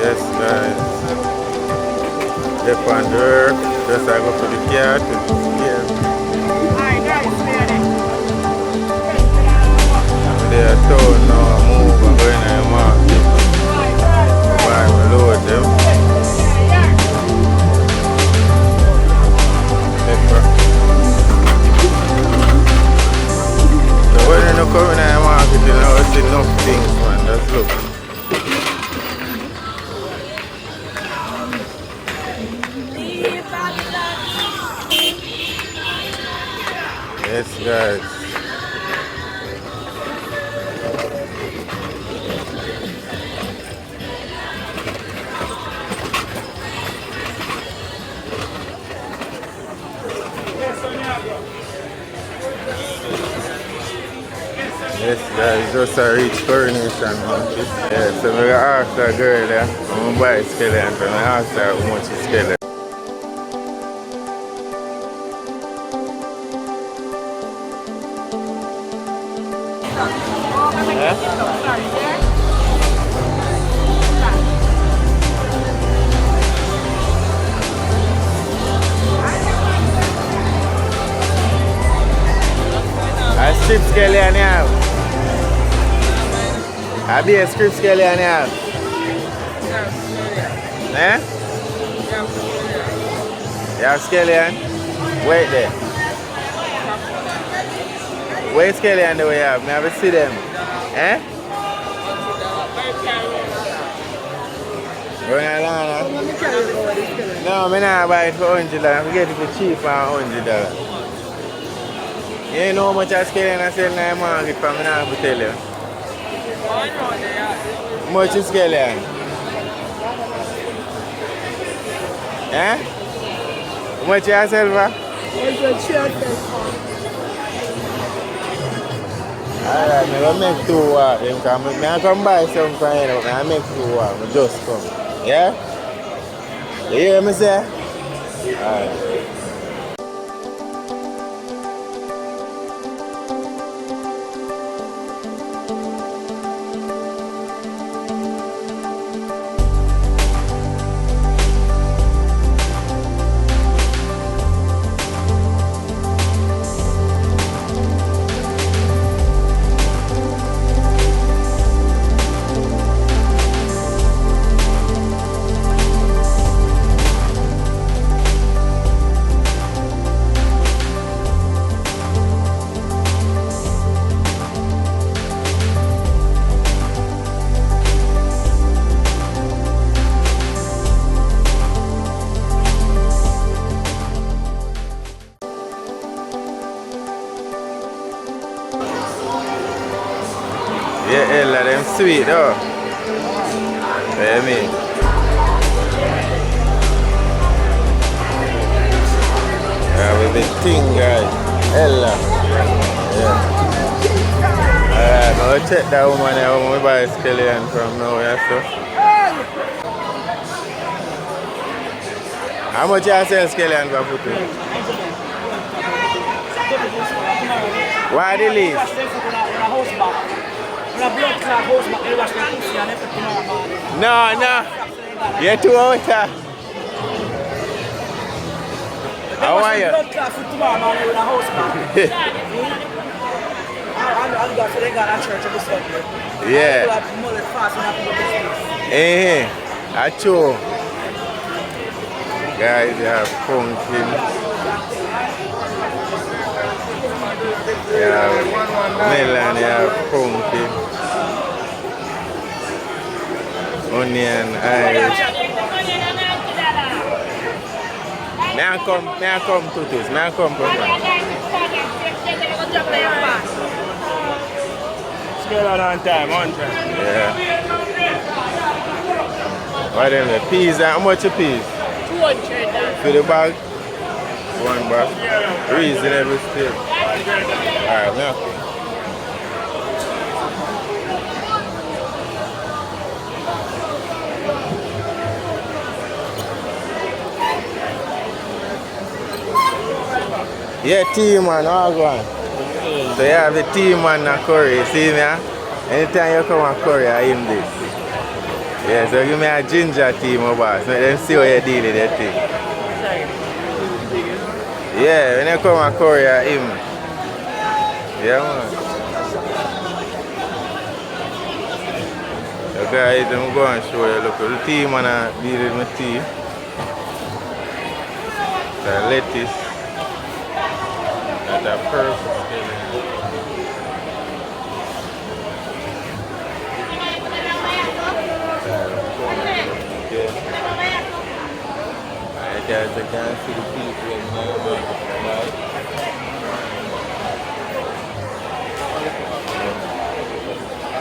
Yes, guys. Step on the work. Just I go for the car to here. Alright, guys, I'm there town now. I move. I'm going to the market. Buy my load them. Pepper. So when you come in the market, you know, it's enough things, man. Just look. Yes, guys. Yes, guys, just a reach Coronation Market. Yeah, so I asked a girl there, I'm going to buy a skeleton, and I asked her how much is skeleton. A strip skeleton you have? A be a strip skeleton you have? Eh? You have skeleton? Wait there. Where skeleton do we have? May I see them? Eh? Going along? No, I'm not buy it for $100. I get it for cheap for $100. You know how much I skeleton I sell in the market for me now to tell you? How much is skeleton? Eh? How much you sell for? Alright, I'm going to make 2 walk. I come buy some from here, but I make 2 walk. I just come. Yeah? You hear me say? Alright. Yeah, Ella, them sweet though. What you mean? Yeah, with the thing, guys. Ella. Yeah. Alright, now check that woman there. I'm going to buy a skeleton from now, yeah, so. How much you sell skeleton for put in? Why the least? No, no. You're too out. How are you? Yeah. Eh, that's true. Guys, you have pumpkin. You have melon, you have pumpkin. Onion, Irish. May I come to this? May I come to Scale on time, on time. Yeah. What them the peas? How much a piece? 200. For the bag? 1 bag? Reasonable still. Alright, now. Yeah, tea man, all gone. So you have the tea man and curry, see me? Anytime you come and curry, I eat this. Yeah, so give me a ginger tea, my boss. Let them see how you deal with that thing. Yeah, when you come and courier him. Yeah, man. So guys, I'm going to show you. Look, the tea, man, I deal with my tea. The lettuce. That's a perfect. Guys, I can't see the people in my market.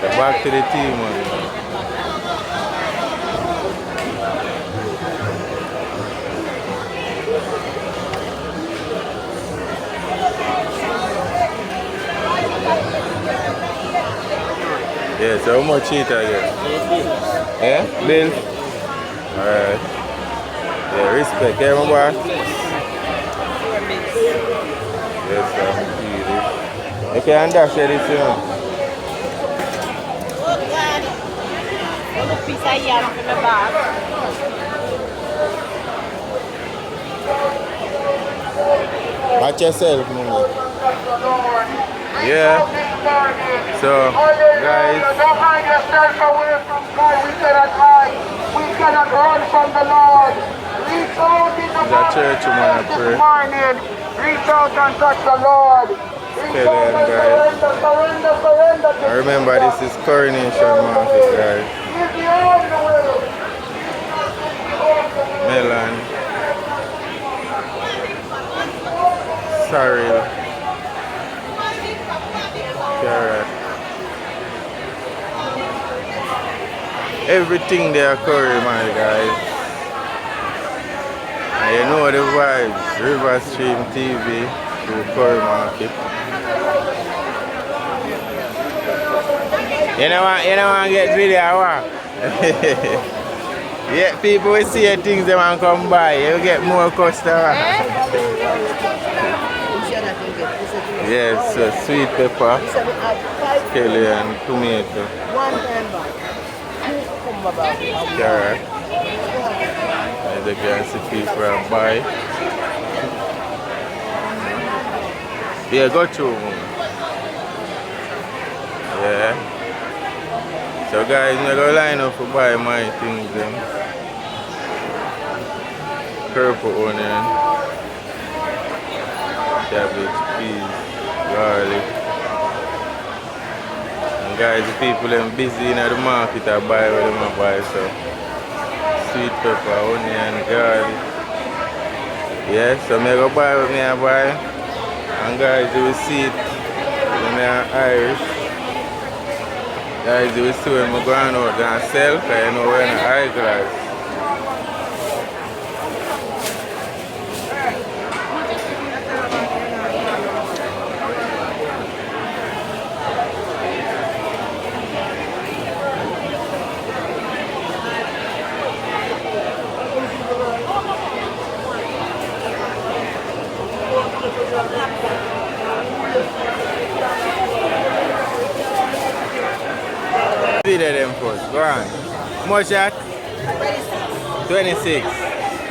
So back to the team, man. Yeah, so how much it again? Yeah? Bill? Alright. Yeah, respect, yeah, my boy? Yes, I'm feeling. You can dash this, you know. Oh, God. One piece of yam from the bag. Watch yourself, mama. Yeah. So, guys. Don't hide yourself away from God. We cannot hide. We cannot run from the Lord. Reach out in the church, man, this morning. Reach out and touch the Lord. Reach out and surrender to Remember, this is Coronation Market, guys. He's the only way. Melon. Sorry. Carrot. Everything there curry, my guys. And you know the vibes. RivaStream TV to Curry Market. You know what? You don't want to get video, what? Yeah, people will see things they want to come by. You get more customers. Yes, so sweet pepper, chili and tomato, carrot. As you can see, people are buy. Yeah, go through. Yeah. So guys, I'm going to line up to buy my things. Purple onion, cabbage, peas, garlic. And guys, the people them busy in the market are buy what they want to buy, so sweet pepper, onion, garlic. Yeah, so I go buy what I buy. And guys, you will see it when they are Irish. Guys, you will see when I'm going out and sell, because you know we're in an eyeglass. Video them first. Go on. How much that? 26.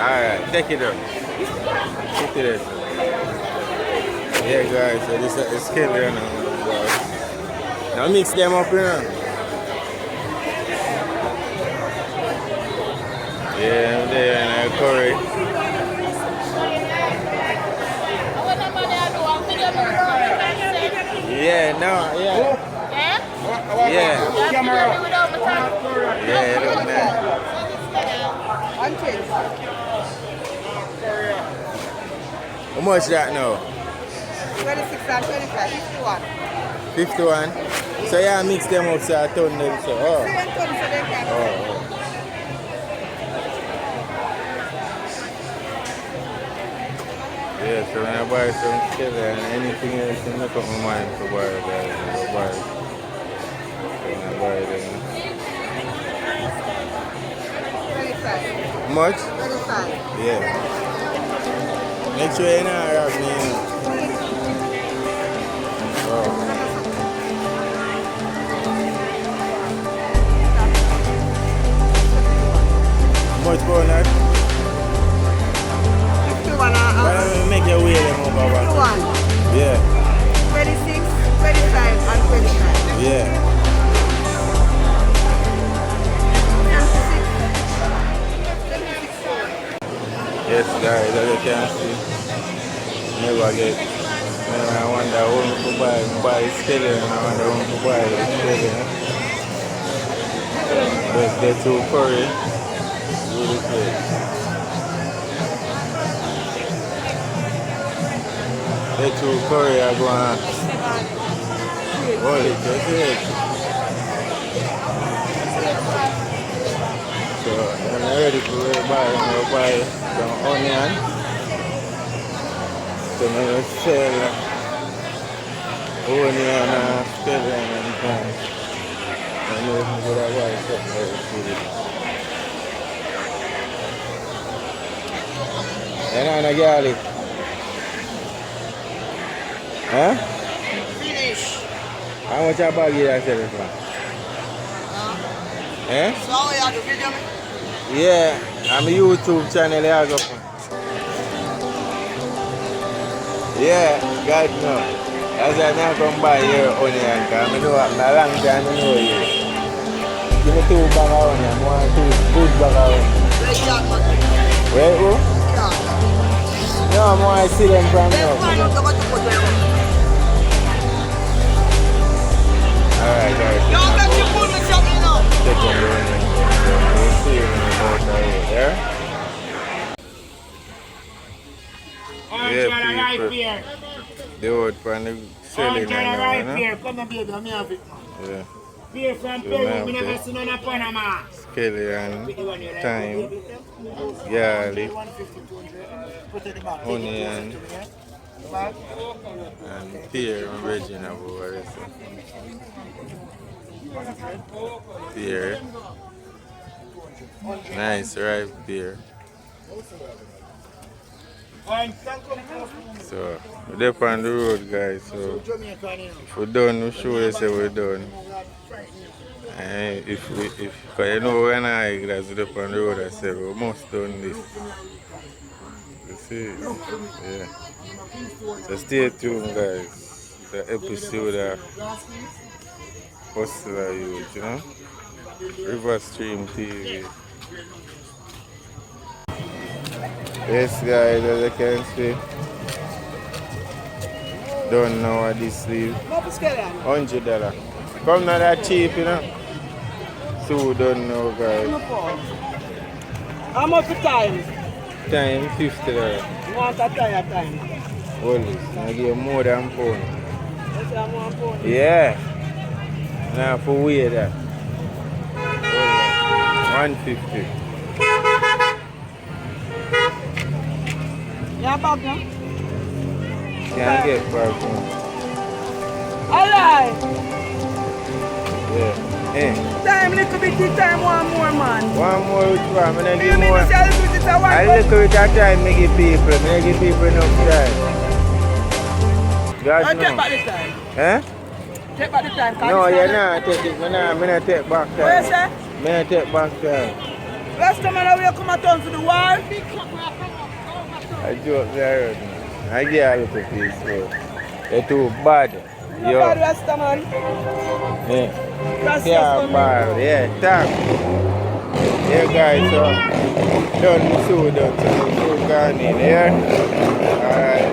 Alright, take it up. Take it up. Yeah guys, so this is skill here now. Now mix them up, you know. Yeah, I'm there and I curry. Yeah, no, yeah. Yeah. Yeah, look nice. How much that now? 26 and 25, 51. 51? So yeah, mix them up so I turn them so. Oh. Oh. Yeah, so when I buy some chili and anything else, I make up my mind to buy it, guys. I buy it. When I buy it, 25. how much? 25. Yeah. Make sure you know rob me. Oh. much for that? 51 Why don't you make your way them over? 51, Yeah, 26, 25 and 25. yeah. 76. Yes, guys, as you can see, never get. I wonder who to buy skeleton, I wonder who to buy the skeleton. Just get to curry, really quick. Get to curry, I go on. Hold it, that's it. So, when I'm ready to buy some onion. So, I'm going to sell onion and skeleton and things. I know I'm going to buy something. And a garlic. Huh? Finish. How much a bag you are selling for? Eh? So how you have the video? Yeah, I'm a YouTube channel I go for. Yeah, guys know. That's why I come buy your onion because I know a long time I know you. Give me 2 bags of onion, one two bags of onion. Where's that man? Where who? Yeah. No, I'm going to see them from Let's find out now. what you put there. Alright guys. Yo, let you pull me something now. Take on the onion. We'll see you in about a road, yeah? Orange one right here. The road from the selling Orange one now, right no? here. Come on, baby, let me have it. Yeah. Beer from So Peru, now we never the seen on a Panama. skeleton, thyme, garlic, onion, and pear and vegetable over there. Pear. Nice ripe pear. So we're up on the road guys, so if we're done, we show you say we're done. And if cause you know when I guys up on the road I said we must done this. You see? Yeah. So stay tuned guys. The episode of Hustler Youth, you know? RivaStream TV. Yes guys, as you can see. Don't know what this leave. $100. Come not that cheap, you know. So don't know guys. How much the time? Time $50. You want a time? Hold this. I give you more than pound. What's that more important? Yeah. Now for weigh that. Hold that. $150. Yeah, back now? Can't get back now. Alright. Yeah. Eh. Time, little bit of time, one more man. One more which one? I'm gonna give You mean more. to say a little bit of one? I look at that time, I give people. I give people enough time. God I'll take knows. back the time. Eh? Take back the time. No, you're not take it. I'm not take back time. What you say? I'm not take back time. Last time I will come and turn to the wall. I joke there. I get a little piece. So. They're too bad. You Yo. bad Rasta man. Yeah. That's Yeah, just bad. Yeah, thanks. Yeah, guys, so done so done. So gone in here. Alright.